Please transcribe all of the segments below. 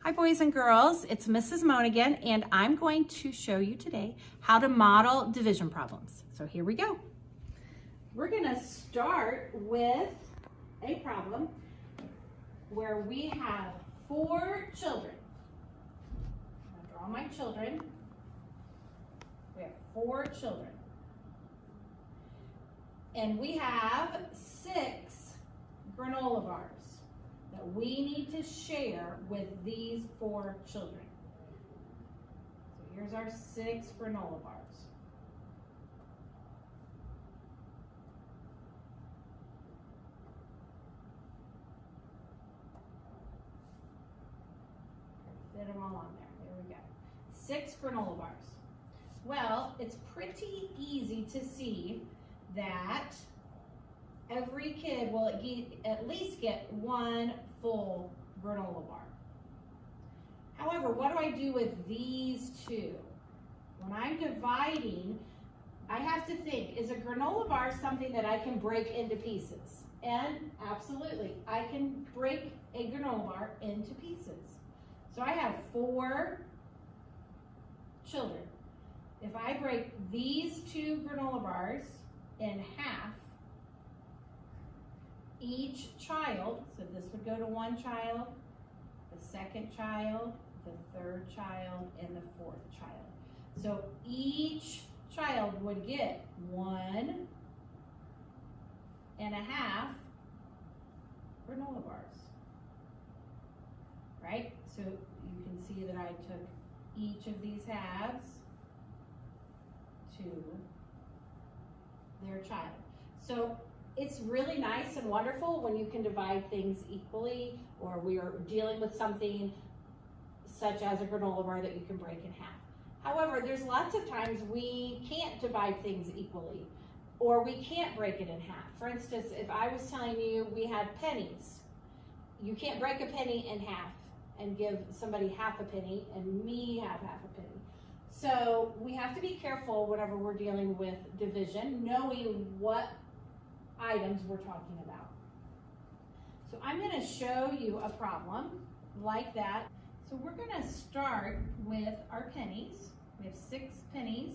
Hi boys and girls, it's Mrs. Monigan and I'm going to show you today how to model division problems. So here we go. We're going to start with a problem where we have 4 children. I'm going to draw my children. We have 4 children. And we have 6 granola bars that we need to share with these 4 children. So here's our 6 granola bars. Fit them all on there. There we go. 6 granola bars. Well, it's pretty easy to see that every kid will at least get 1 full granola bar. However, what do I do with these 2? When I'm dividing, I have to think, is a granola bar something that I can break into pieces? And absolutely, I can break a granola bar into pieces. So I have 4 children. If I break these 2 granola bars in half, each child, so this would go to 1 child, the 2nd child, the 3rd child, and the 4th child. So each child would get 1 1/2 granola bars, right? So you can see that I took each of these halves to their child. So it's really nice and wonderful when you can divide things equally, or we are dealing with something such as a granola bar that you can break in half. However, there's lots of times we can't divide things equally, or we can't break it in half. For instance, if I was telling you we had pennies, you can't break a penny in half and give somebody half a penny and me have half a penny. So we have to be careful whenever we're dealing with division, knowing what items we're talking about. So I'm going to show you a problem like that. So we're going to start with our pennies. We have 6 pennies.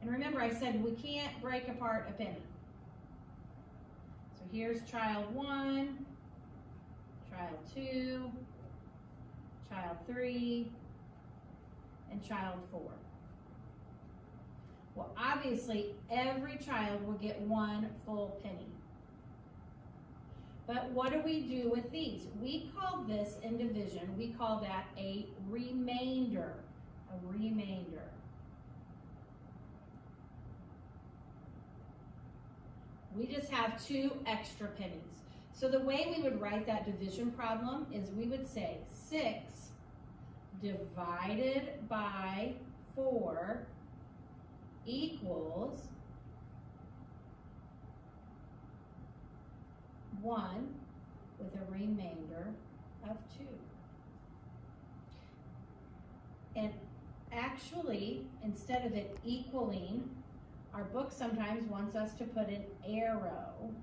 And remember, I said we can't break apart a penny. So here's child 1, child 2, child 3, and child 4. Well, obviously, every child will get 1 full penny. But what do we do with these? We call this in division, we call that a remainder. A remainder. We just have 2 extra pennies. So the way we would write that division problem is we would say 6 divided by 4 equals 1 with a remainder of 2. And actually, instead of it equaling, our book sometimes wants us to put an arrow.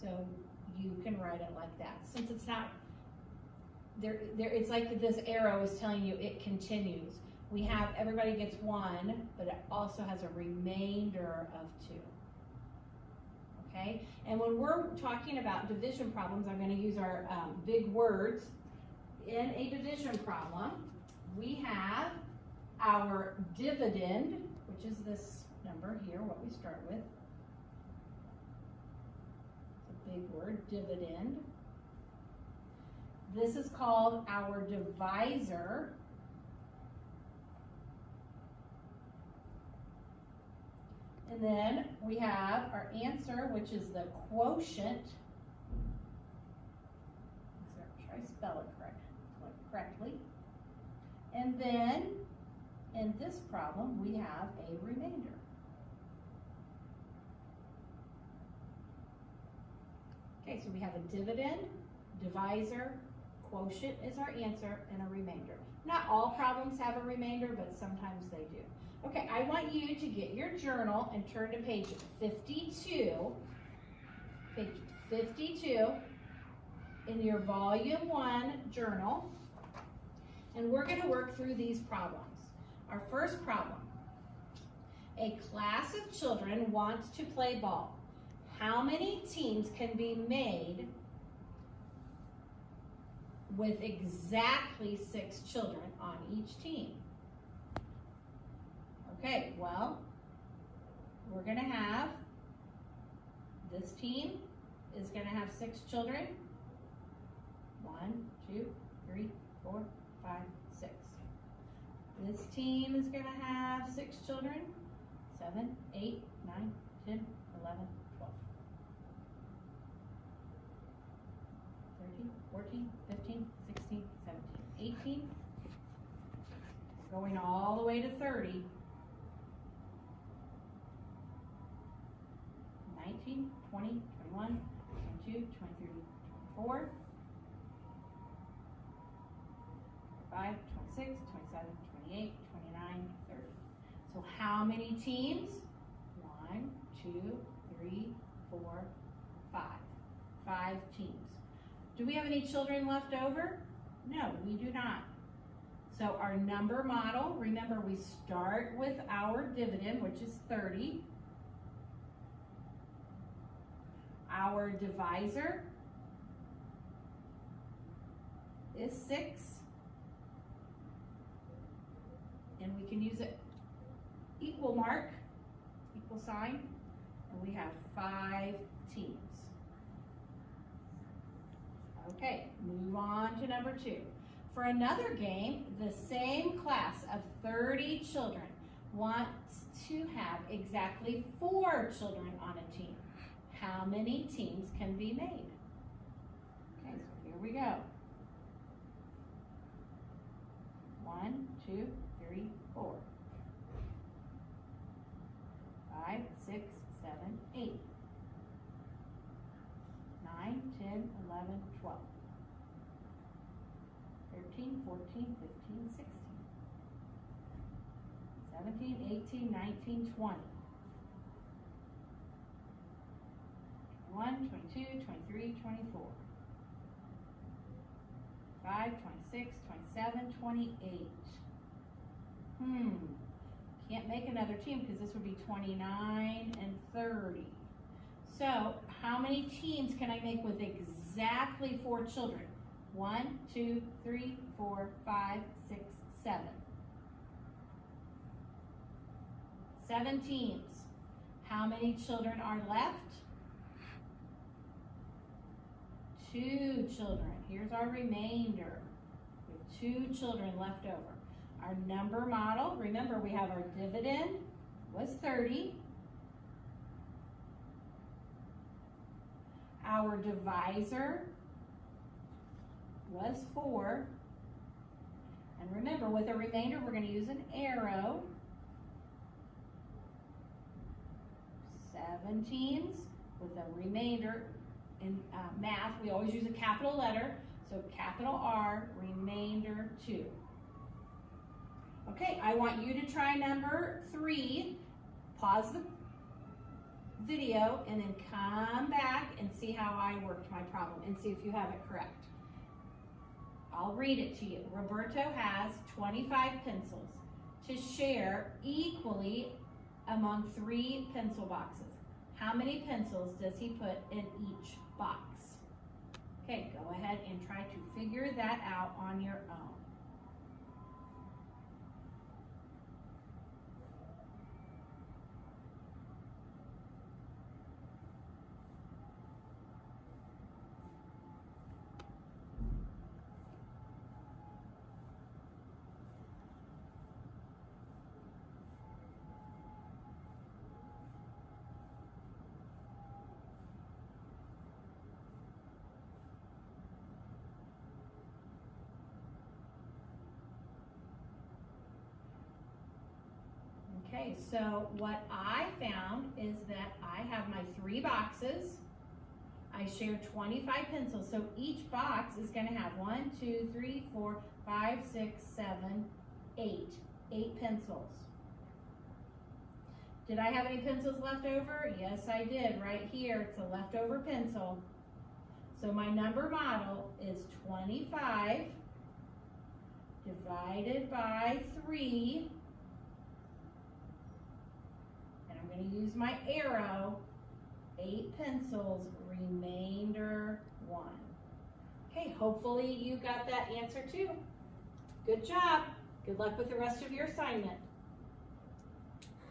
So you can write it like that. Since it's not, it's like this arrow is telling you it continues. We have, everybody gets 1, but it also has a remainder of 2. Okay? And when we're talking about division problems, I'm going to use our big words. In a division problem, we have our dividend, which is this number here, what we start with. It's a big word, dividend. This is called our divisor. And then we have our answer, which is the quotient. Try to spell it correctly. And then in this problem, we have a remainder. Okay, so we have a dividend, divisor, quotient is our answer, and a remainder. Not all problems have a remainder, but sometimes they do. Okay, I want you to get your journal and turn to page 52. Page 52. in your Volume 1 journal, and we're going to work through these problems. Our first problem. A class of children wants to play ball. How many teams can be made with exactly 6 children on each team? Okay, well, we're going to have, this team is going to have 6 children. 1, 2, 3, 4, 5, 6. This team is going to have 6 children. 7, 8, 9, 10, 11, 12. 13, 14, 15, 16, 17, 18. Going all the way to 30. 19, 20, 21, 22, 23, 24, 25, 26, 27, 28, 29, 30. So how many teams? 1, 2, 3, 4, 5. 5 teams. Do we have any children left over? No, we do not. So our number model, remember we start with our dividend, which is 30. Our divisor is 6. And we can use it equal mark, equal sign, and we have 5 teams. Okay, move on to number 2. For another game, the same class of 30 children wants to have exactly 4 children on a team. How many teams can be made? Okay, so here we go. 1, 2, 3, 4. 5, 6, 7, 8. 9, 10, 11, 12. 13, 14, 15, 16. 17, 18, 19, 20. 21, 22, 23, 24. 25, 26, 27, 28. Can't make another team because this would be 29 and 30. So how many teams can I make with exactly 4 children? 1, 2, 3, 4, 5, 6, 7. 7 teams. How many children are left? 2 children. Here's our remainder. We have 2 children left over. Our number model, remember we have our dividend was 30. Our divisor was 4. And remember, with a remainder, we're going to use an arrow. 7 teams with a remainder. In math, we always use a capital letter. So capital R, remainder 2. Okay, I want you to try number 3. Pause the video and then come back and see how I worked my problem and see if you have it correct. I'll read it to you. Roberto has 25 pencils to share equally among 3 pencil boxes. How many pencils does he put in each box? Okay, go ahead and try to figure that out on your own. Okay, so what I found is that I have my 3 boxes. I shared 25 pencils, so each box is going to have 1, 2, 3, 4, 5, 6, 7, 8. 8 pencils. Did I have any pencils left over? Yes, I did. Right here, it's a leftover pencil. So my number model is 25 divided by 3, and I'm going to use my arrow, 8 pencils, remainder 1. Okay, hopefully you got that answer too. Good job. Good luck with the rest of your assignment.